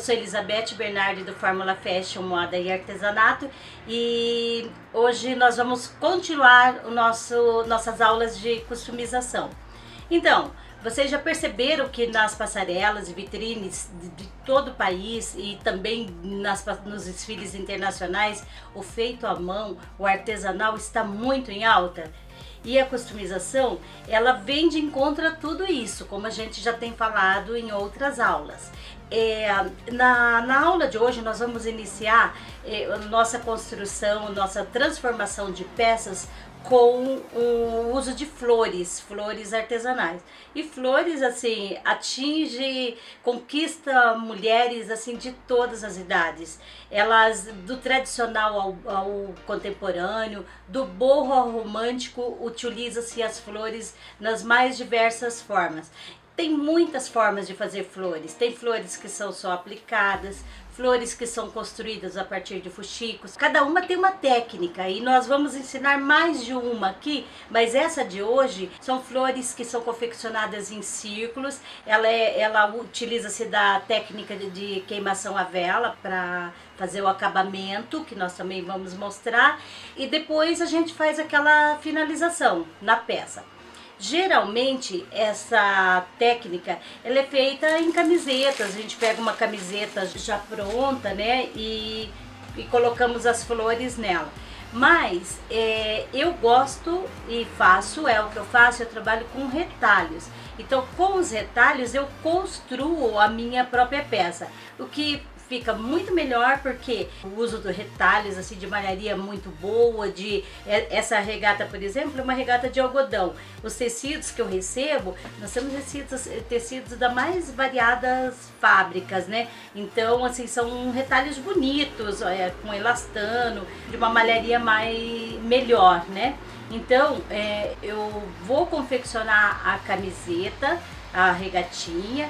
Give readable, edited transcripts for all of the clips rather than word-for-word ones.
sou Elizabeth Bernardi do Fórmula Fashion, Moda e Artesanato, e hoje nós vamos continuar nossas aulas de customização. Então, vocês já perceberam que nas passarelas e vitrines de todo o país e também nos desfiles internacionais, o feito à mão, o artesanal está muito em alta? E a customização, ela vem de encontro a tudo isso, como a gente já tem falado em outras aulas. Na aula de hoje nós vamos iniciar nossa construção, nossa transformação de peças com o uso de flores artesanais. E flores, assim, conquista mulheres, assim, de todas as idades. Elas, do tradicional ao contemporâneo, do boho ao romântico, utiliza-se as flores nas mais diversas formas. Tem muitas formas de fazer flores. Tem flores que são só aplicadas, flores que são construídas a partir de fuxicos. Cada uma tem uma técnica e nós vamos ensinar mais de uma aqui, mas essa de hoje são flores que são confeccionadas em círculos. Ela utiliza-se da técnica de queimação à vela para fazer o acabamento, que nós também vamos mostrar, e depois a gente faz aquela finalização na peça. Geralmente essa técnica ela é feita em camisetas. A gente pega uma camiseta já pronta, né, e colocamos as flores nela. Mas eu gosto e faço, é o que eu faço, eu trabalho com retalhos. Então com os retalhos eu construo a minha própria peça, o que fica muito melhor, porque o uso de retalhos assim de malharia muito boa, essa regata, por exemplo, é uma regata de algodão. Os tecidos que eu recebo, nós temos tecidos das mais variadas fábricas, né? Então, assim, são retalhos bonitos, com elastano, de uma malharia melhor, né? Então, eu vou confeccionar a camiseta, a regatinha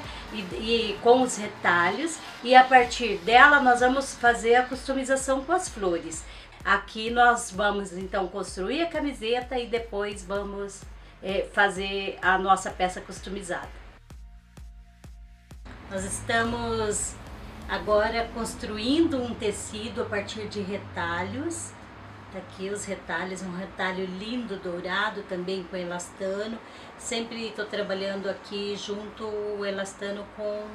e com os retalhos, e a partir dela nós vamos fazer a customização com as flores. Aqui nós vamos então construir a camiseta e depois vamos fazer a nossa peça customizada. Nós estamos agora construindo um tecido a partir de retalhos. Aqui os retalhos, um retalho lindo, dourado, também com elastano. Sempre estou trabalhando aqui junto o elastano com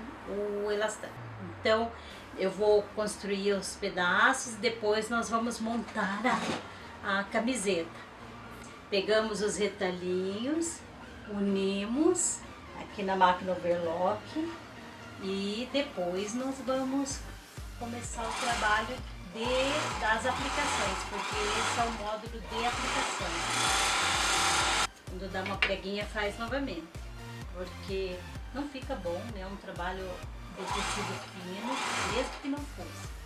o elastano. Então eu vou construir os pedaços, depois nós vamos montar a camiseta. Pegamos os retalhinhos, unimos aqui na máquina overlock e depois nós vamos começar o trabalho das aplicações, porque esse é o módulo de aplicação. Quando dá uma preguinha, faz novamente, porque não fica bom, né? É um trabalho de tecido fino, mesmo que não fosse.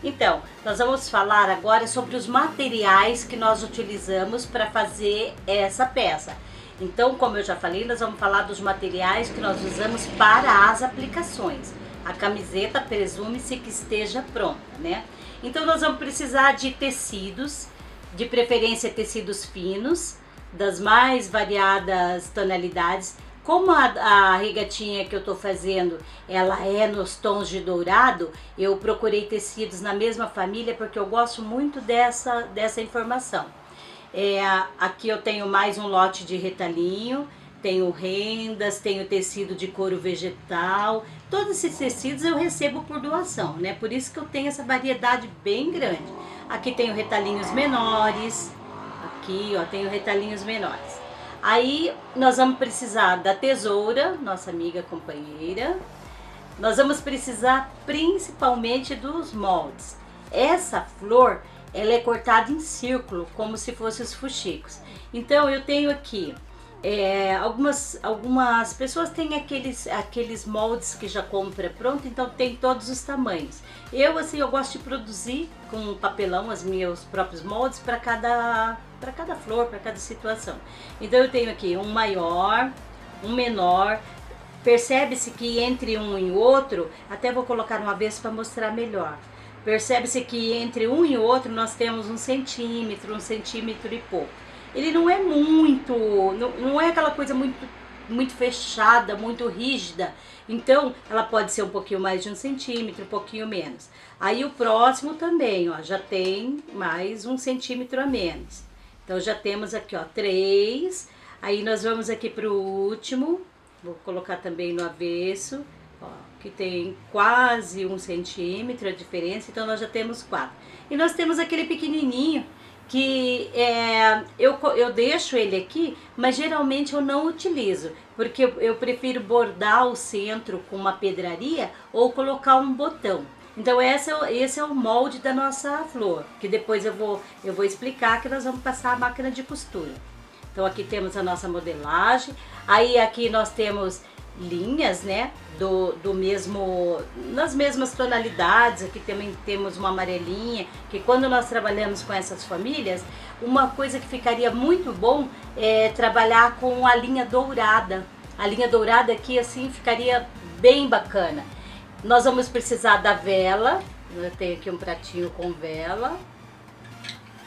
Então, nós vamos falar agora sobre os materiais que nós utilizamos para fazer essa peça. Então, como eu já falei, nós vamos falar dos materiais que nós usamos para as aplicações. A camiseta presume-se que esteja pronta, né? Então, nós vamos precisar de tecidos, de preferência tecidos finos, das mais variadas tonalidades. Como a regatinha que eu estou fazendo, ela é nos tons de dourado, eu procurei tecidos na mesma família, porque eu gosto muito dessa informação. Aqui eu tenho mais um lote de retalhinho, tenho rendas, tenho tecido de couro vegetal. Todos esses tecidos eu recebo por doação, né? Por isso que eu tenho essa variedade bem grande. Aqui tenho retalhinhos menores, aqui ó, tenho retalhinhos menores. Aí nós vamos precisar da tesoura, nossa amiga companheira. Nós vamos precisar principalmente dos moldes. Essa flor, ela é cortada em círculo, como se fossem os fuxicos. Então eu tenho aqui, algumas pessoas têm aqueles moldes que já compra pronto, então tem todos os tamanhos. Eu gosto de produzir com papelão os meus próprios moldes para cada flor, para cada situação. Então eu tenho aqui um maior, um menor. Percebe-se que entre um e outro, até vou colocar uma vez para mostrar melhor. Percebe-se que entre um e outro nós temos 1 centímetro, 1 centímetro e pouco. Ele não é muito, não é aquela coisa muito fechada, muito rígida. Então, ela pode ser um pouquinho mais de 1 centímetro, um pouquinho menos. Aí o próximo também, ó, já tem mais 1 centímetro a menos. Então, já temos aqui, ó, 3. Aí nós vamos aqui para o último. Vou colocar também no avesso, ó, que tem quase 1 centímetro a diferença. Então, nós já temos 4. E nós temos aquele pequenininho, que eu deixo ele aqui, mas geralmente eu não utilizo, porque eu prefiro bordar o centro com uma pedraria ou colocar um botão. Então esse é o molde da nossa flor, que depois eu vou explicar, que nós vamos passar a máquina de costura. Então aqui temos a nossa modelagem, aí aqui nós temos linhas, né, nas mesmas tonalidades. Aqui também temos uma amarelinha, que quando nós trabalhamos com essas famílias, uma coisa que ficaria muito bom é trabalhar com a linha dourada. A linha dourada aqui assim ficaria bem bacana. Nós vamos precisar da vela, eu tenho aqui um pratinho com vela.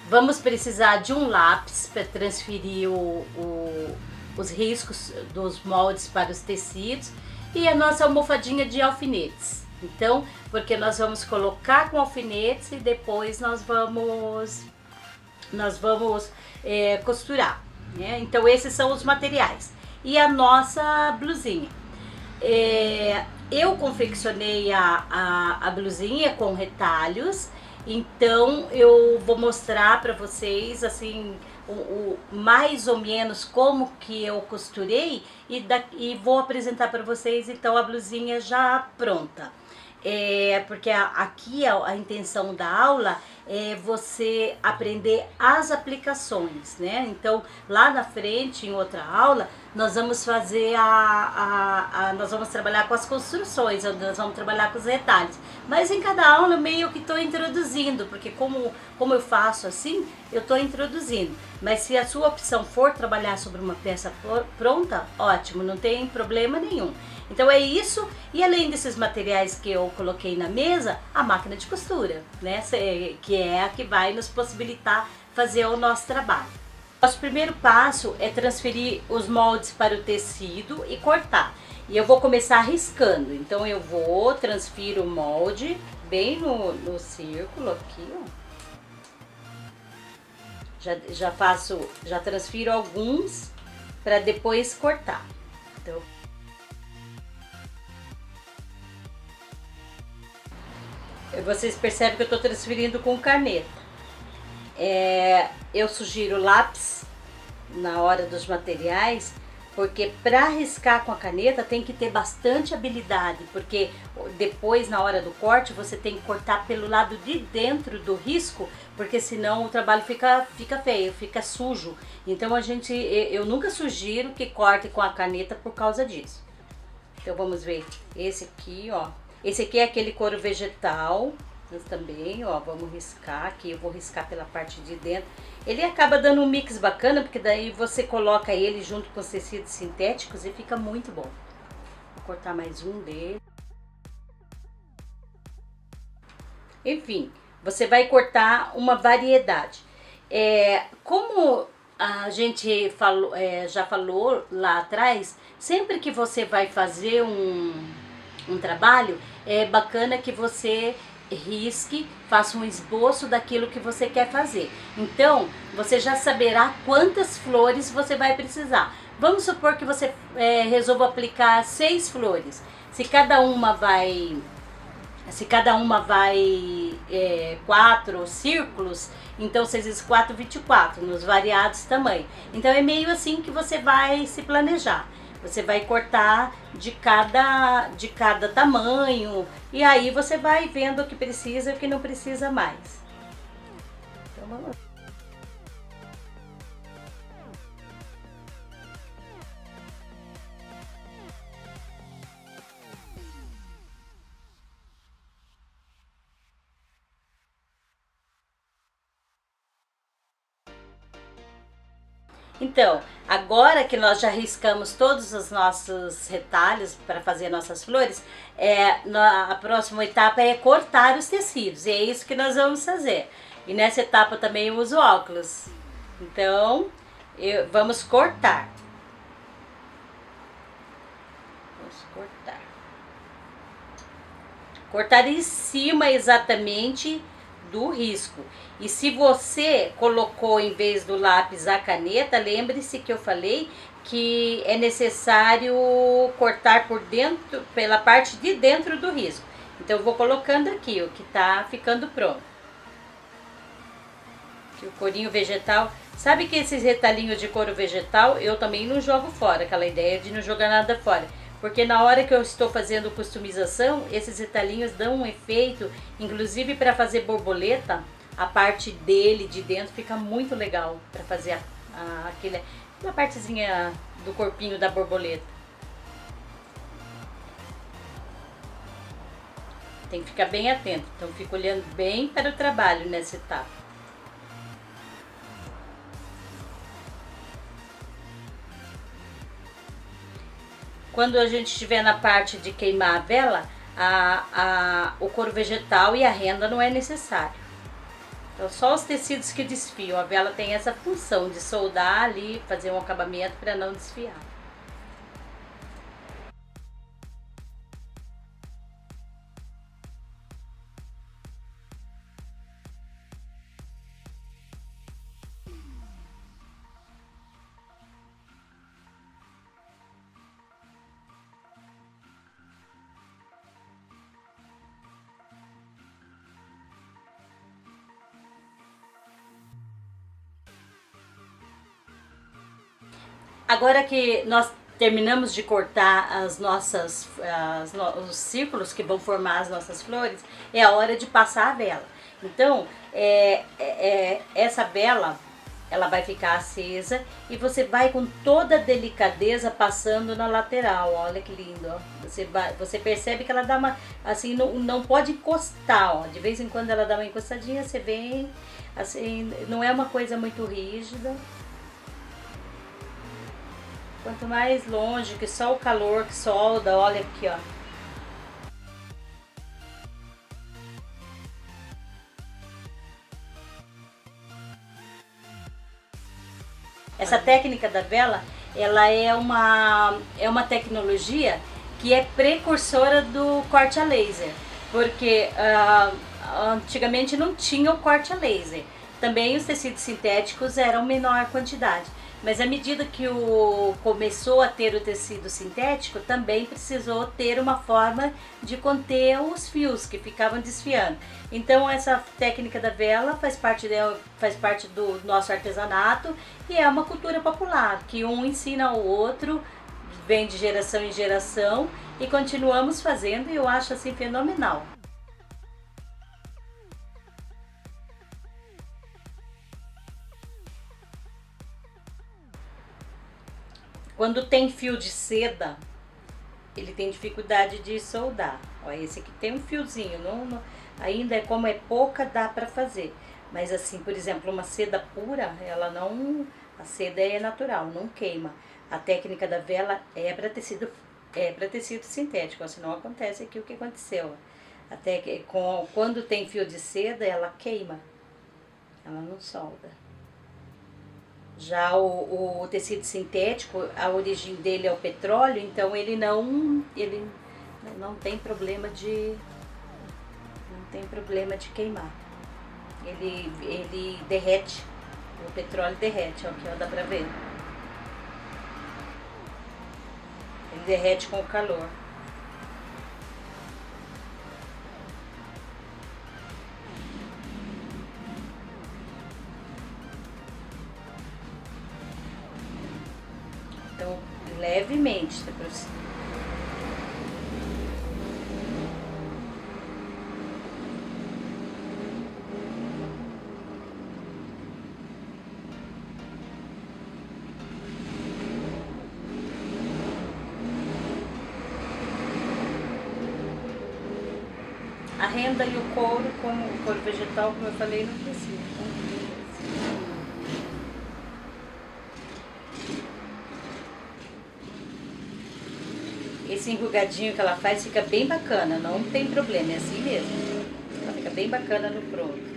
Vamos precisar de um lápis para transferir os riscos dos moldes para os tecidos, e a nossa almofadinha de alfinetes. Então, porque nós vamos colocar com alfinetes e depois nós vamos costurar, né? Então esses são os materiais. E a nossa blusinha. Eu confeccionei a blusinha com retalhos, então eu vou mostrar para vocês assim mais ou menos como que eu costurei, e vou apresentar para vocês então a blusinha já pronta. Porque aqui a intenção da aula é você aprender as aplicações, né? Então lá na frente, em outra aula, nós vamos fazer nós vamos trabalhar com as construções, nós vamos trabalhar com os retalhos. Mas em cada aula eu meio que estou introduzindo, porque como eu faço assim, eu estou introduzindo. Mas se a sua opção for trabalhar sobre uma peça pronta, ótimo, não tem problema nenhum. Então é isso, e além desses materiais que eu coloquei na mesa, a máquina de costura, né? Que é a que vai nos possibilitar fazer o nosso trabalho. Nosso primeiro passo é transferir os moldes para o tecido e cortar. E eu vou começar riscando, então eu vou transferir o molde bem no círculo aqui, ó. Já transfiro alguns para depois cortar. Então, vocês percebem que eu estou transferindo com caneta. Eu sugiro lápis na hora dos materiais, porque para riscar com a caneta tem que ter bastante habilidade, porque depois na hora do corte você tem que cortar pelo lado de dentro do risco, porque senão o trabalho fica feio, fica sujo. Então eu nunca sugiro que corte com a caneta por causa disso. Então vamos ver esse aqui, ó. Esse aqui é aquele couro vegetal, mas também, ó, vamos riscar aqui. Eu vou riscar pela parte de dentro. Ele acaba dando um mix bacana, porque daí você coloca ele junto com os tecidos sintéticos e fica muito bom. Vou cortar mais um dele. Enfim, você vai cortar uma variedade. Como a gente já falou lá atrás, sempre que você vai fazer um trabalho, é bacana que você risque, faça um esboço daquilo que você quer fazer. Então, você já saberá quantas flores você vai precisar. Vamos supor que você resolva aplicar 6 flores. Se cada uma vai 4 círculos, então 6 vezes 4, 24, nos variados tamanhos. Então é meio assim que você vai se planejar. Você vai cortar de cada tamanho, e aí você vai vendo o que precisa e o que não precisa mais. Então vamos. Então, agora que nós já riscamos todos os nossos retalhos para fazer nossas flores, a próxima etapa é cortar os tecidos. E é isso que nós vamos fazer. E nessa etapa também eu uso óculos. Então, vamos cortar. Vamos cortar. Cortar em cima exatamente do risco. E se você colocou em vez do lápis a caneta, lembre-se que eu falei que é necessário cortar por dentro, pela parte de dentro do risco. Então eu vou colocando aqui o que tá ficando pronto. Aqui o corinho vegetal. Sabe que esses retalhinhos de couro vegetal eu também não jogo fora, aquela ideia de não jogar nada fora. Porque na hora que eu estou fazendo customização, esses retalhinhos dão um efeito, inclusive para fazer borboleta, a parte dele de dentro fica muito legal para fazer aquela partezinha do corpinho da borboleta. Tem que ficar bem atento, então fico olhando bem para o trabalho nessa etapa. Quando a gente estiver na parte de queimar a vela, o couro vegetal e a renda não é necessário. Então só os tecidos que desfiam, a vela tem essa função de soldar ali, fazer um acabamento para não desfiar. Agora que nós terminamos de cortar os círculos que vão formar as nossas flores, é a hora de passar a vela. Então, essa vela, ela vai ficar acesa e você vai com toda a delicadeza passando na lateral. Olha que lindo, ó. Você percebe que ela dá uma, assim, não pode encostar, ó. De vez em quando ela dá uma encostadinha, você vem, assim, não é uma coisa muito rígida. Quanto mais longe, que só o calor que solda, olha aqui, ó. Essa técnica da vela, ela é uma tecnologia que é precursora do corte a laser, porque antigamente não tinha o corte a laser. Também os tecidos sintéticos eram menor quantidade. Mas à medida que começou a ter o tecido sintético, também precisou ter uma forma de conter os fios que ficavam desfiando. Então essa técnica da vela faz parte do nosso artesanato e é uma cultura popular, que um ensina ao outro, vem de geração em geração e continuamos fazendo, e eu acho assim fenomenal. Quando tem fio de seda, ele tem dificuldade de soldar. Ó, esse aqui tem um fiozinho, ainda como é pouca, dá para fazer. Mas assim, por exemplo, uma seda pura, a seda é natural, não queima. A técnica da vela é para tecido sintético, ó, senão acontece aqui o que aconteceu. Até que quando tem fio de seda, ela queima, ela não solda. Já o tecido sintético, a origem dele é o petróleo, então ele não tem problema de queimar. Ele derrete, o petróleo derrete, ó, aqui ó, dá pra ver. Ele derrete com o calor. Então, levemente, tá pra você. A renda e o couro, como o couro vegetal, como eu falei, não precisa. Esse enrugadinho que ela faz fica bem bacana, não tem problema, é assim mesmo. Ela fica bem bacana no pronto.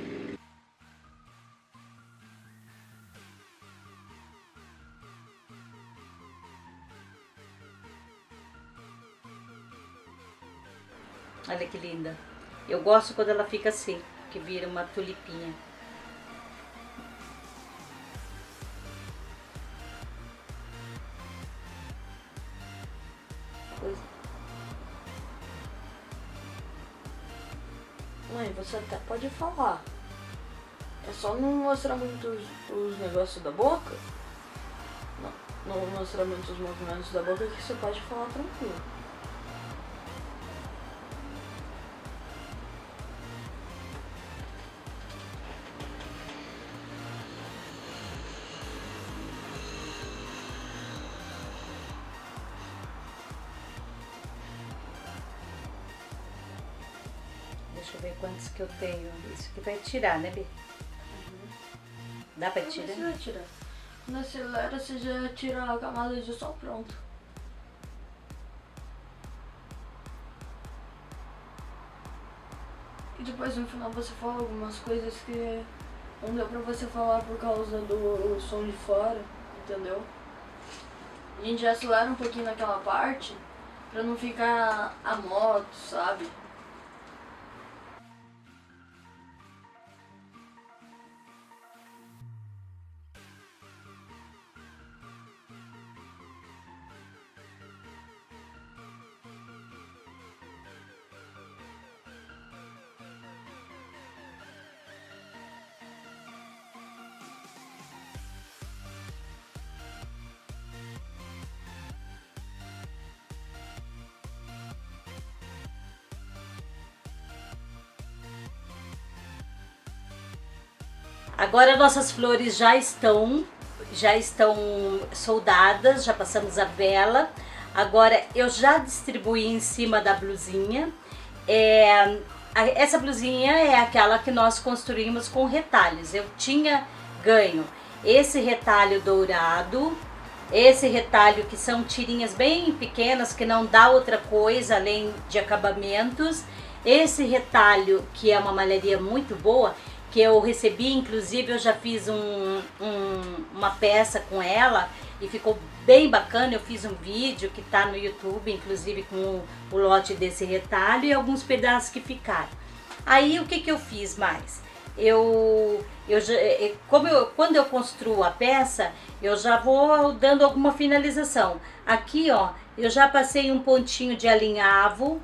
Olha que linda. Eu gosto quando ela fica assim, que vira uma tulipinha. Mãe, você até pode falar. É só não mostrar muito os negócios da boca. Não mostrar muito os movimentos da boca que você pode falar tranquilo. Deixa eu ver quantos que eu tenho. Isso que vai tirar, né, Bê? Dá pra Não tirar? precisa tirar. Quando acelera, você já tira a camada de sol pronto. E depois no final você fala algumas coisas que não deu pra você falar por causa do som de fora, entendeu? A gente já acelera um pouquinho naquela parte pra não ficar a moto, sabe? Agora nossas flores já estão soldadas, já passamos a vela. Agora eu já distribuí em cima da blusinha. Essa blusinha é aquela que nós construímos com retalhos. Eu tinha ganho esse retalho dourado, esse retalho que são tirinhas bem pequenas que não dá outra coisa além de acabamentos. Esse retalho que é uma malharia muito boa, que eu recebi, inclusive eu já fiz uma peça com ela e ficou bem bacana. Eu fiz um vídeo que tá no YouTube, inclusive com o lote desse retalho e alguns pedaços que ficaram. Aí o que eu fiz mais? Quando eu construo a peça, eu já vou dando alguma finalização. Aqui, ó, eu já passei um pontinho de alinhavo.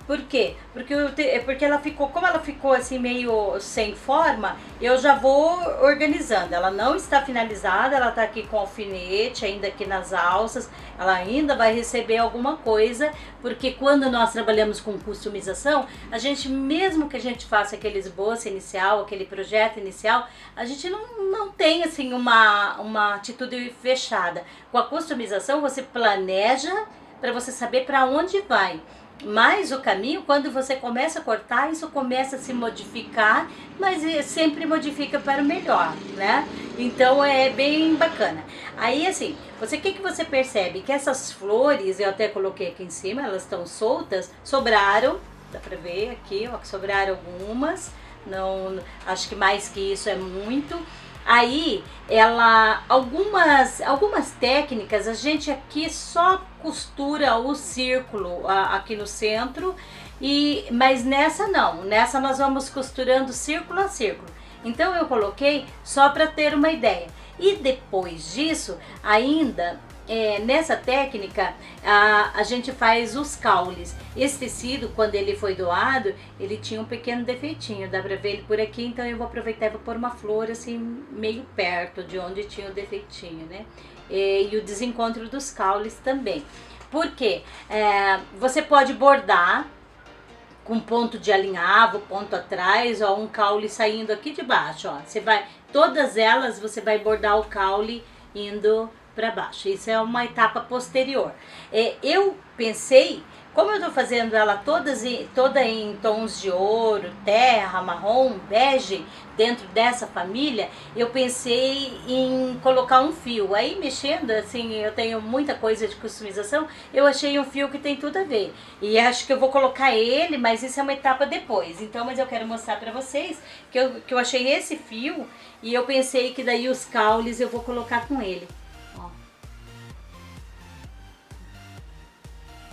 Por quê? Porque ela ficou, como ela ficou assim meio sem forma, eu já vou organizando. Ela não está finalizada, ela está aqui com alfinete, ainda aqui nas alças. Ela ainda vai receber alguma coisa, porque quando nós trabalhamos com customização, a gente, mesmo que a gente faça aquele esboço inicial, aquele projeto inicial, a gente não tem assim uma atitude fechada. Com a customização você planeja para você saber para onde vai. Mas o caminho, quando você começa a cortar, isso começa a se modificar, mas sempre modifica para o melhor, né? Então é bem bacana. Aí assim, o que você percebe? Que essas flores, eu até coloquei aqui em cima, elas estão soltas, sobraram, dá pra ver aqui, ó, que sobraram algumas, não, acho que mais que isso é muito. Aí, algumas técnicas, a gente aqui só costura o círculo aqui no centro, mas nessa não, nessa nós vamos costurando círculo a círculo. Então eu coloquei só para ter uma ideia. E depois disso, ainda nessa técnica, a gente faz os caules. Esse tecido, quando ele foi doado, ele tinha um pequeno defeitinho, dá pra ver ele por aqui, então eu vou aproveitar e vou pôr uma flor assim, meio perto de onde tinha o defeitinho, né? E o desencontro dos caules também. Por quê? Você pode bordar com ponto de alinhavo, ponto atrás, ó, um caule saindo aqui de baixo, ó. Todas elas você vai bordar o caule indo para baixo. Isso é uma etapa posterior. Eu pensei, como eu tô fazendo ela toda em tons de ouro, terra, marrom, bege, dentro dessa família, eu pensei em colocar um fio. Aí mexendo, assim, eu tenho muita coisa de customização, eu achei um fio que tem tudo a ver. E acho que eu vou colocar ele, mas isso é uma etapa depois. Então, mas eu quero mostrar pra vocês que eu achei esse fio e eu pensei que daí os caules eu vou colocar com ele.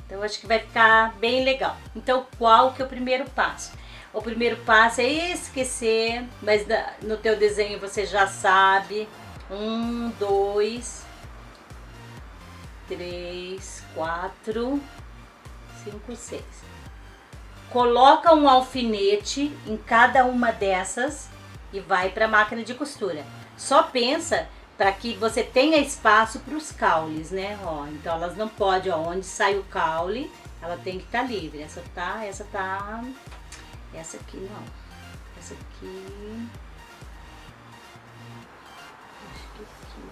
Então, acho que vai ficar bem legal. Então, qual que é o primeiro passo? O primeiro passo é esquecer, mas no teu desenho você já sabe. 1, 2, 3, 4, 5, 6. Coloca um alfinete em cada uma dessas e vai para a máquina de costura. Só pensa para que você tenha espaço para os caules, né? Ó, então elas não podem, ó, onde sai o caule, ela tem que estar livre. Essa aqui não. Essa aqui. Acho que aqui.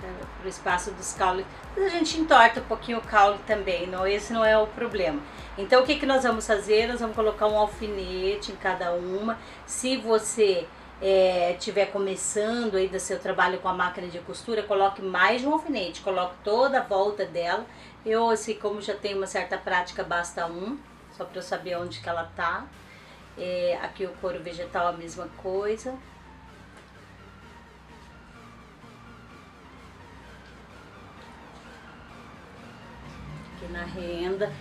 Para o espaço dos caules. Mas a gente entorta um pouquinho o caule também, não, esse não é o problema. Então o que nós vamos fazer? Nós vamos colocar um alfinete em cada uma. Se você estiver começando aí do seu trabalho com a máquina de costura, coloque mais de um alfinete, coloque toda a volta dela. Eu, assim, como já tenho uma certa prática, basta um, só para eu saber onde que ela tá. Aqui o couro vegetal a mesma coisa. Na renda.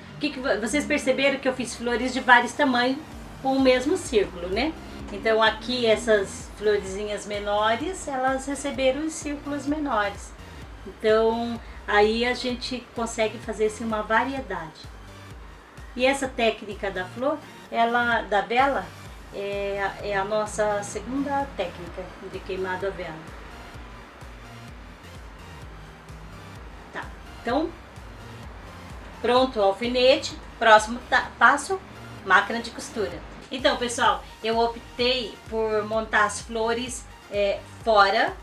Vocês perceberam que eu fiz flores de vários tamanhos com o mesmo círculo, né? Então aqui essas florezinhas menores, elas receberam os círculos menores. Então aí a gente consegue fazer assim uma variedade. E essa técnica da flor, da vela, é a nossa segunda técnica de queimado a vela. Tá, então pronto o alfinete, próximo passo, máquina de costura. Então, pessoal, eu optei por montar as flores fora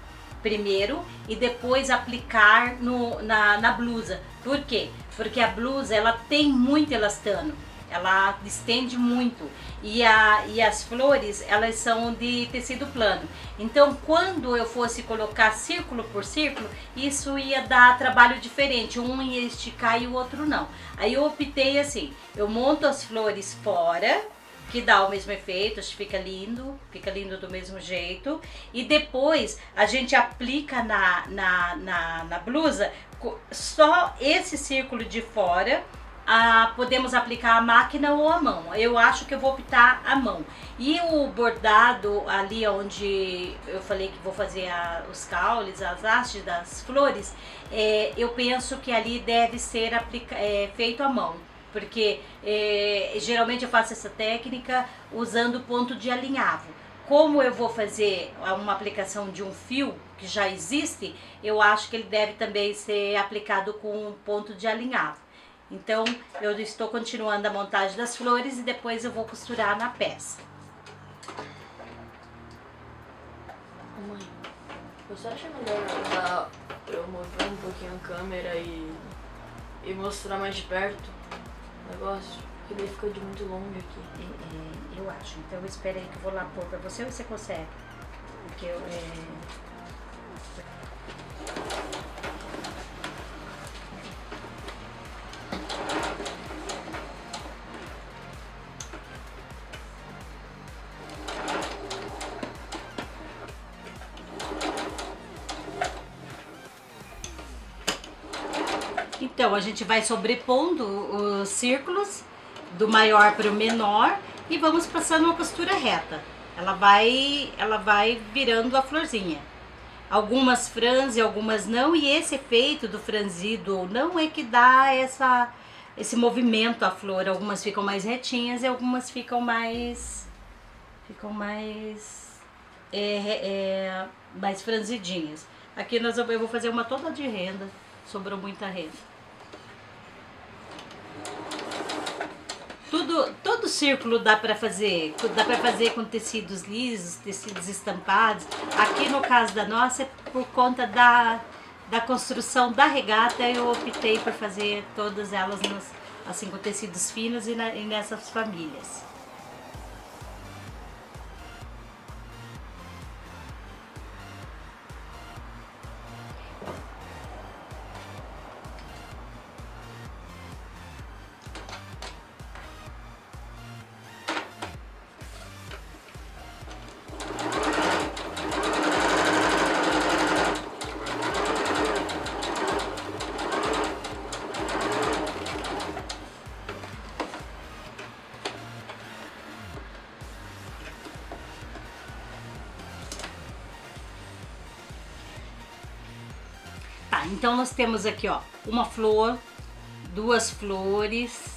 primeiro e depois aplicar na blusa. Por quê? Porque a blusa ela tem muito elastano, ela estende muito e as flores elas são de tecido plano. Então quando eu fosse colocar círculo por círculo, isso ia dar trabalho diferente, um ia esticar e o outro não. Aí eu optei assim, eu monto as flores fora, que dá o mesmo efeito, acho que fica lindo do mesmo jeito. E depois a gente aplica na blusa só esse círculo de fora. Podemos aplicar a máquina ou a mão. Eu acho que eu vou optar a mão. E o bordado ali onde eu falei que vou fazer os caules, as hastes das flores, eu penso que ali deve ser feito à mão. Porque geralmente eu faço essa técnica usando ponto de alinhavo. Como eu vou fazer uma aplicação de um fio que já existe, eu acho que ele deve também ser aplicado com ponto de alinhavo. Então eu estou continuando a montagem das flores e depois eu vou costurar na peça. Mãe, você acha melhor eu mover um pouquinho a câmera e mostrar mais de perto o negócio? Porque daí fica de muito longe aqui. Eu acho. Então espera aí que eu vou lá pôr pra você ou você consegue? Porque eu... Então, a gente vai sobrepondo os círculos do maior para o menor e vamos passando uma costura reta. Ela vai virando a florzinha. Algumas franzem, algumas não, e esse efeito do franzido ou não é que dá esse movimento à flor. Algumas ficam mais retinhas e algumas ficam mais franzidinhas. Aqui eu vou fazer uma toda de renda, sobrou muita renda. Todo círculo dá para fazer com tecidos lisos, tecidos estampados. Aqui no caso da nossa, por conta da construção da regata, eu optei por fazer todas elas assim, com tecidos finos e nessas famílias. Tá, então nós temos aqui, ó, uma flor, duas flores,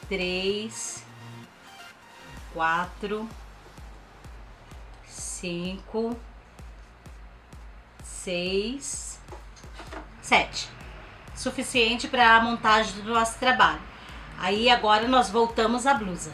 3, 4, 5, 6, 7. Suficiente para a montagem do nosso trabalho. Aí agora nós voltamos à blusa.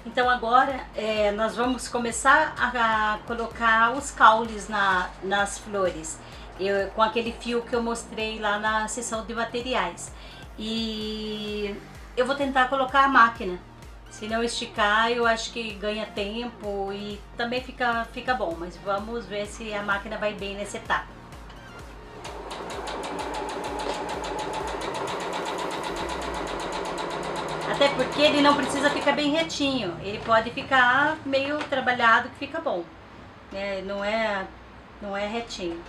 Então agora nós vamos começar a colocar os caules nas flores, com aquele fio que eu mostrei lá na seção de materiais. E eu vou tentar colocar a máquina, se não esticar eu acho que ganha tempo e também fica bom, mas vamos ver se a máquina vai bem nessa etapa. Até porque ele não precisa ficar bem retinho, ele pode ficar meio trabalhado que fica bom, né? Não é retinho.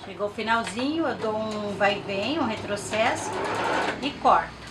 Chegou o finalzinho, eu dou um vai e vem, um retrocesso e corto.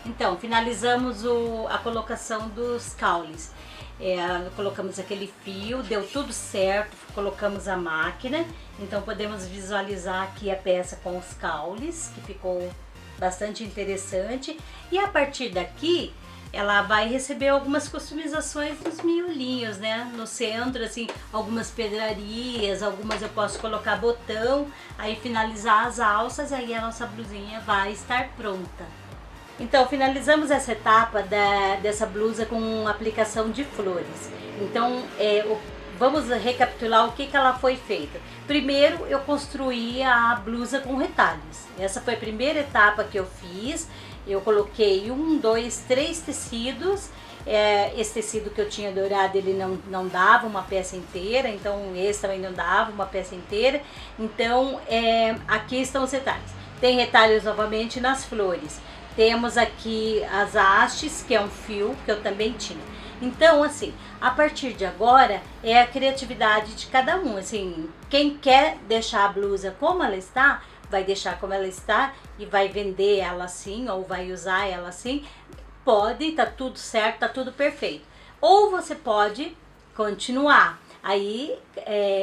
Então, finalizamos a colocação dos caules. Colocamos aquele fio, deu tudo certo, colocamos a máquina. Então podemos visualizar aqui a peça com os caules, que ficou bastante interessante. E a partir daqui, ela vai receber algumas customizações dos miolinhos, né? No centro, assim, algumas pedrarias, algumas eu posso colocar botão, aí finalizar as alças, aí a nossa blusinha vai estar pronta. Então, finalizamos essa etapa dessa blusa com aplicação de flores. Então, vamos recapitular o que ela foi feita. Primeiro, eu construí a blusa com retalhos. Essa foi a primeira etapa que eu fiz. Eu coloquei 1, 2, 3 tecidos. Esse tecido que eu tinha dourado, ele não dava uma peça inteira, então esse também não dava uma peça inteira. Então, aqui estão os retalhos. Tem retalhos novamente nas flores. Temos aqui as hastes, que é um fio que eu também tinha. Então, assim, a partir de agora é a criatividade de cada um. Assim, quem quer deixar a blusa como ela está, vai deixar como ela está e vai vender ela assim, ou vai usar ela assim. Pode, tá tudo certo, tá tudo perfeito. Ou você pode continuar. Aí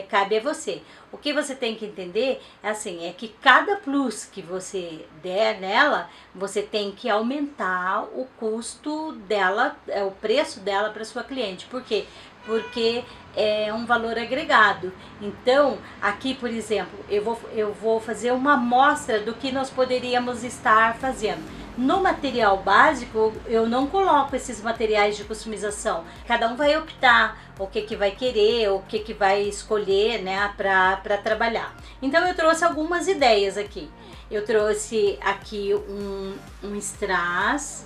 cabe a você. O que você tem que entender é que cada plus que você der nela, você tem que aumentar o custo dela, o preço dela para sua cliente. Por quê? Porque é um valor agregado. Então, aqui, por exemplo, eu vou fazer uma amostra do que nós poderíamos estar fazendo. No material básico, eu não coloco esses materiais de customização. Cada um vai optar o que vai querer, o que vai escolher, né, para trabalhar. Então, eu trouxe algumas ideias aqui. Eu trouxe aqui um strass,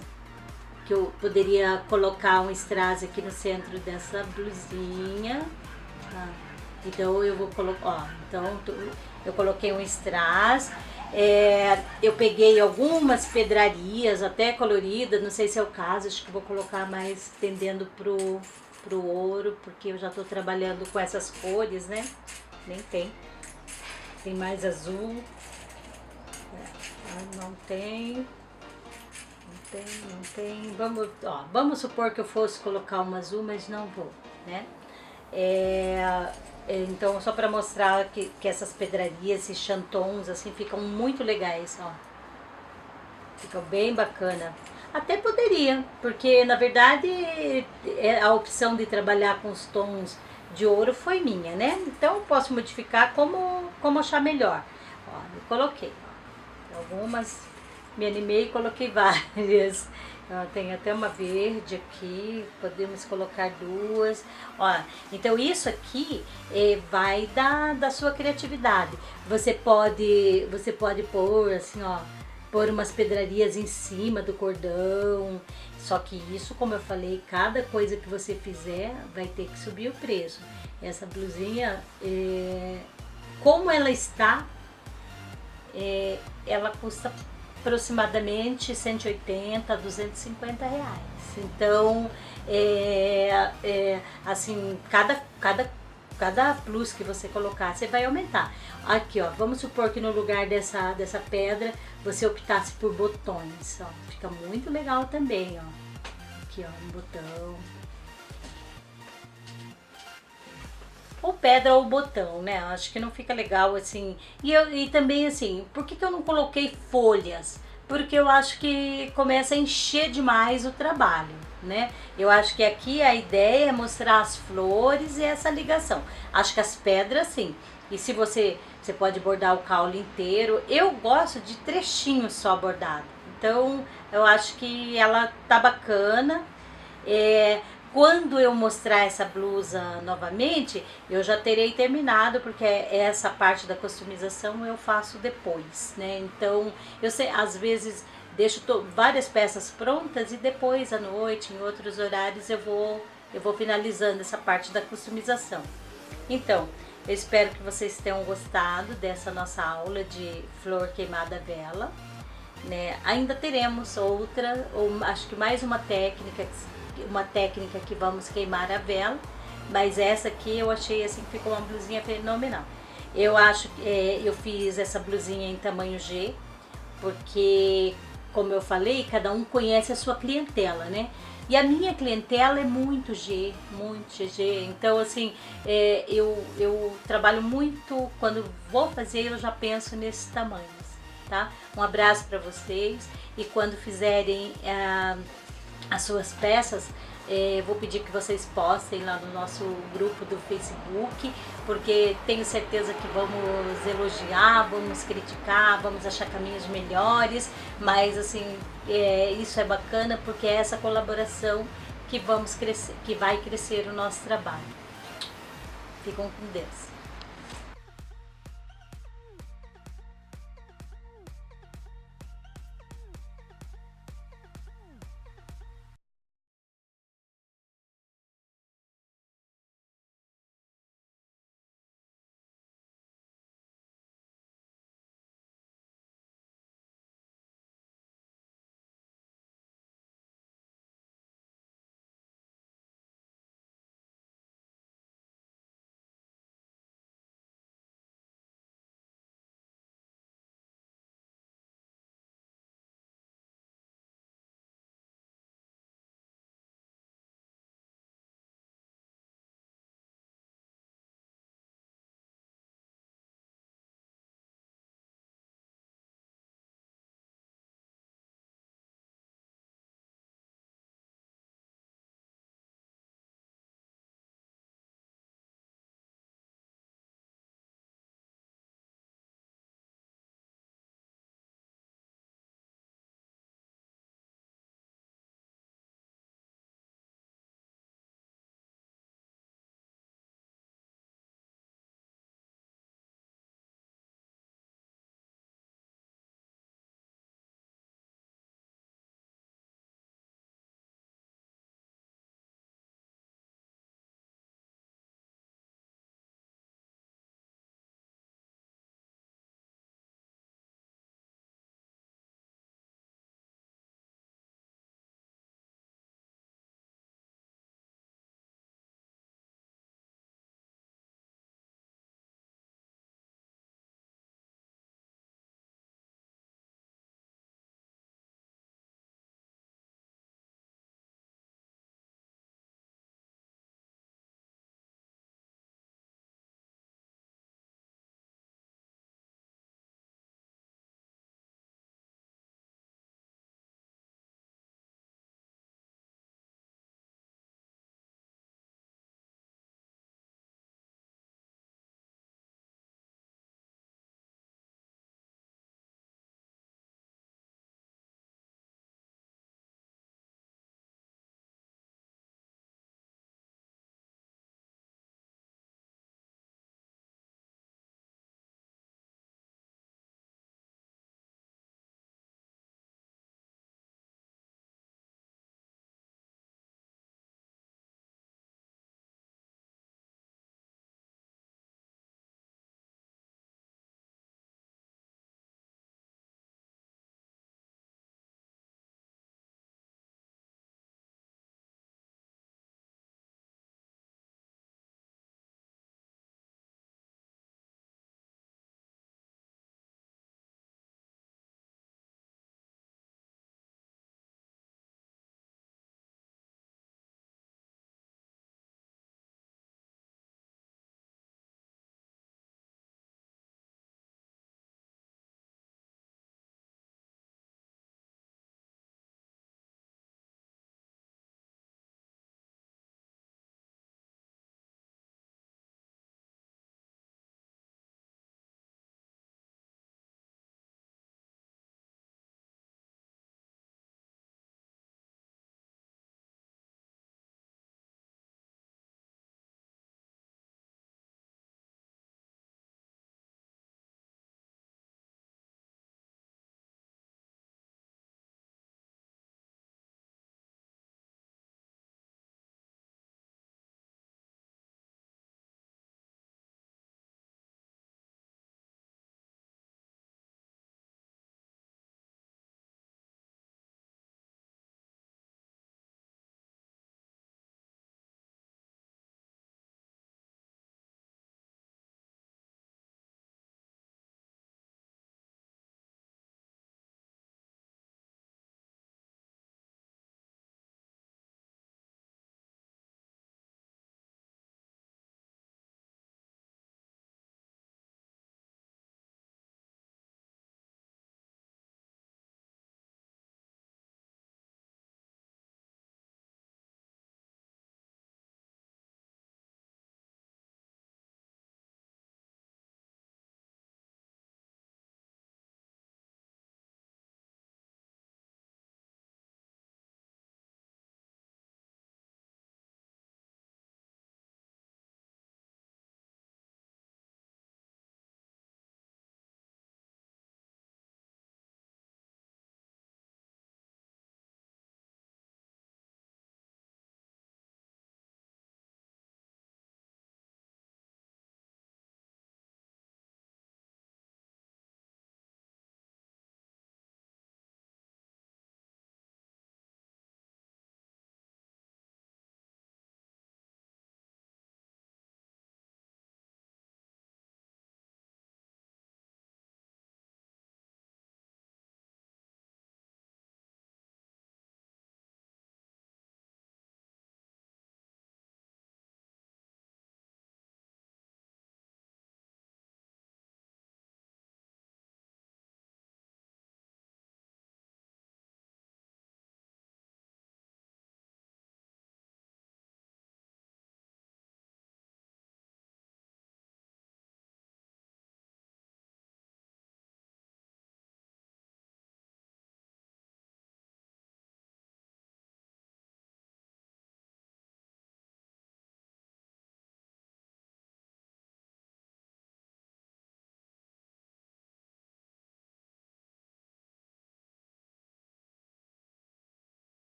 que eu poderia colocar um strass aqui no centro dessa blusinha. Então, eu vou colocar, eu coloquei um strass. Eu peguei algumas pedrarias até coloridas, não sei se é o caso, acho que vou colocar mais tendendo pro ouro, porque eu já estou trabalhando com essas cores, né? Nem tem mais azul, não tem, vamos supor que eu fosse colocar uma azul, mas não vou, né? Então, só para mostrar que essas pedrarias, esses chantons, assim, ficam muito legais, ó. Ficam bem bacana. Até poderia, porque, na verdade, a opção de trabalhar com os tons de ouro foi minha, né? Então, eu posso modificar como achar melhor. Ó, eu coloquei, ó. Algumas, me animei e coloquei várias. Tem até uma verde aqui, podemos colocar duas. Ó, então isso aqui vai da sua criatividade. Você pode pôr assim, ó, pôr umas pedrarias em cima do cordão. Só que isso, como eu falei, cada coisa que você fizer vai ter que subir o preço. Essa blusinha, como ela está, ela custa aproximadamente 180 a 250 reais. Então, assim, cada plus que você colocar, você vai aumentar. Aqui, ó, vamos supor que no lugar dessa pedra, você optasse por botões, ó. Fica muito legal também, ó. Aqui, ó, um botão. Ou pedra ou botão, né? Acho que não fica legal assim. E também assim, por que eu não coloquei folhas? Porque eu acho que começa a encher demais o trabalho, né? Eu acho que aqui a ideia é mostrar as flores e essa ligação. Acho que as pedras, sim. E se você pode bordar o caule inteiro. Eu gosto de trechinhos só bordado. Então, eu acho que ela tá bacana. Quando eu mostrar essa blusa novamente, eu já terei terminado, porque essa parte da customização eu faço depois, né? Então, eu sei, às vezes deixo várias peças prontas e depois à noite, em outros horários, eu vou finalizando essa parte da customização. Então, eu espero que vocês tenham gostado dessa nossa aula de flor queimada à vela, né? Ainda teremos outra, ou acho que mais uma técnica que vamos queimar a vela, mas essa aqui eu achei assim que ficou uma blusinha fenomenal. Eu acho que eu fiz essa blusinha em tamanho G, porque como eu falei, cada um conhece a sua clientela, né? E a minha clientela é muito GG. Então, assim, eu trabalho muito, quando vou fazer, eu já penso nesses tamanhos, tá? Um abraço para vocês, e quando fizerem as suas peças, vou pedir que vocês postem lá no nosso grupo do Facebook, porque tenho certeza que vamos elogiar, vamos criticar, vamos achar caminhos melhores, mas assim, isso é bacana porque é essa colaboração que vamos crescer, que vai crescer o nosso trabalho. Ficam com Deus.